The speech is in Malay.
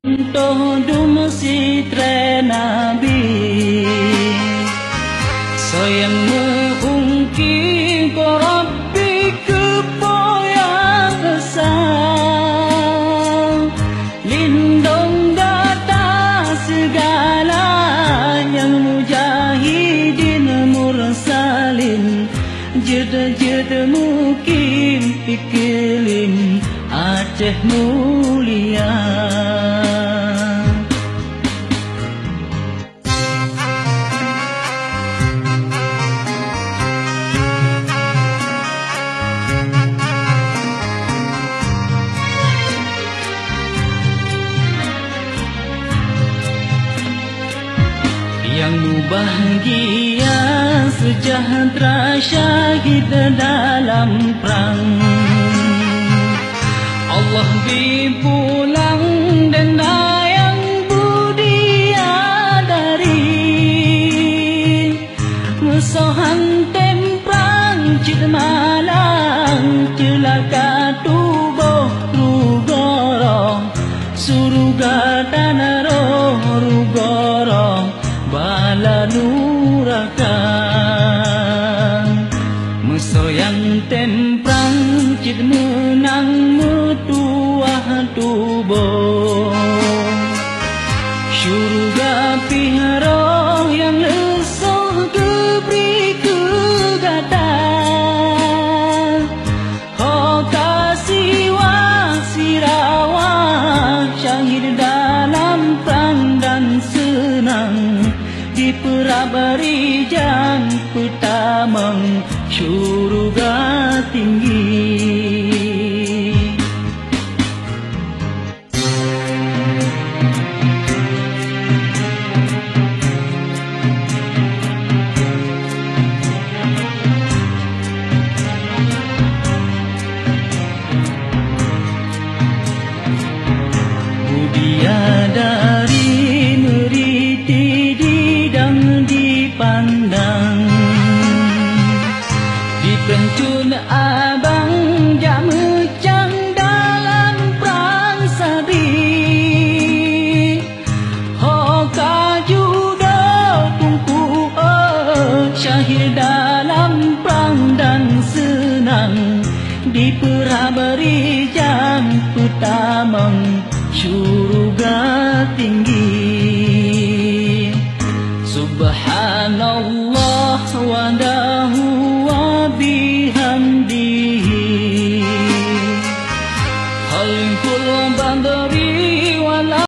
Tohdum si tre nabi Soyang mengungki ko Rabbi kepoyang asal Lindung data segala yang mujahidin mursalin Jeda-jeda mukim iklim Aceh mulia Yang bahagia sejahtera syahid dalam perang Allah bipulang dan yang budiadari Musuhan temprang cid malang celaka tubuh rugorong Suruga dan roh rugorong bala nuraka Mesoyang temprang cid menang metuah tubuh Syurga piharoh yang lesoh keberi kegata Oh kasih wasirawah syahid dalam perang dan senang di perabari jam pertama syurga tinggi Budiadari meriti dipandang dipencun abang jamecang dalam perang sabi Hoka judo tungku syahid dalam perang dan senang di perabari jam pertama syurga tinggi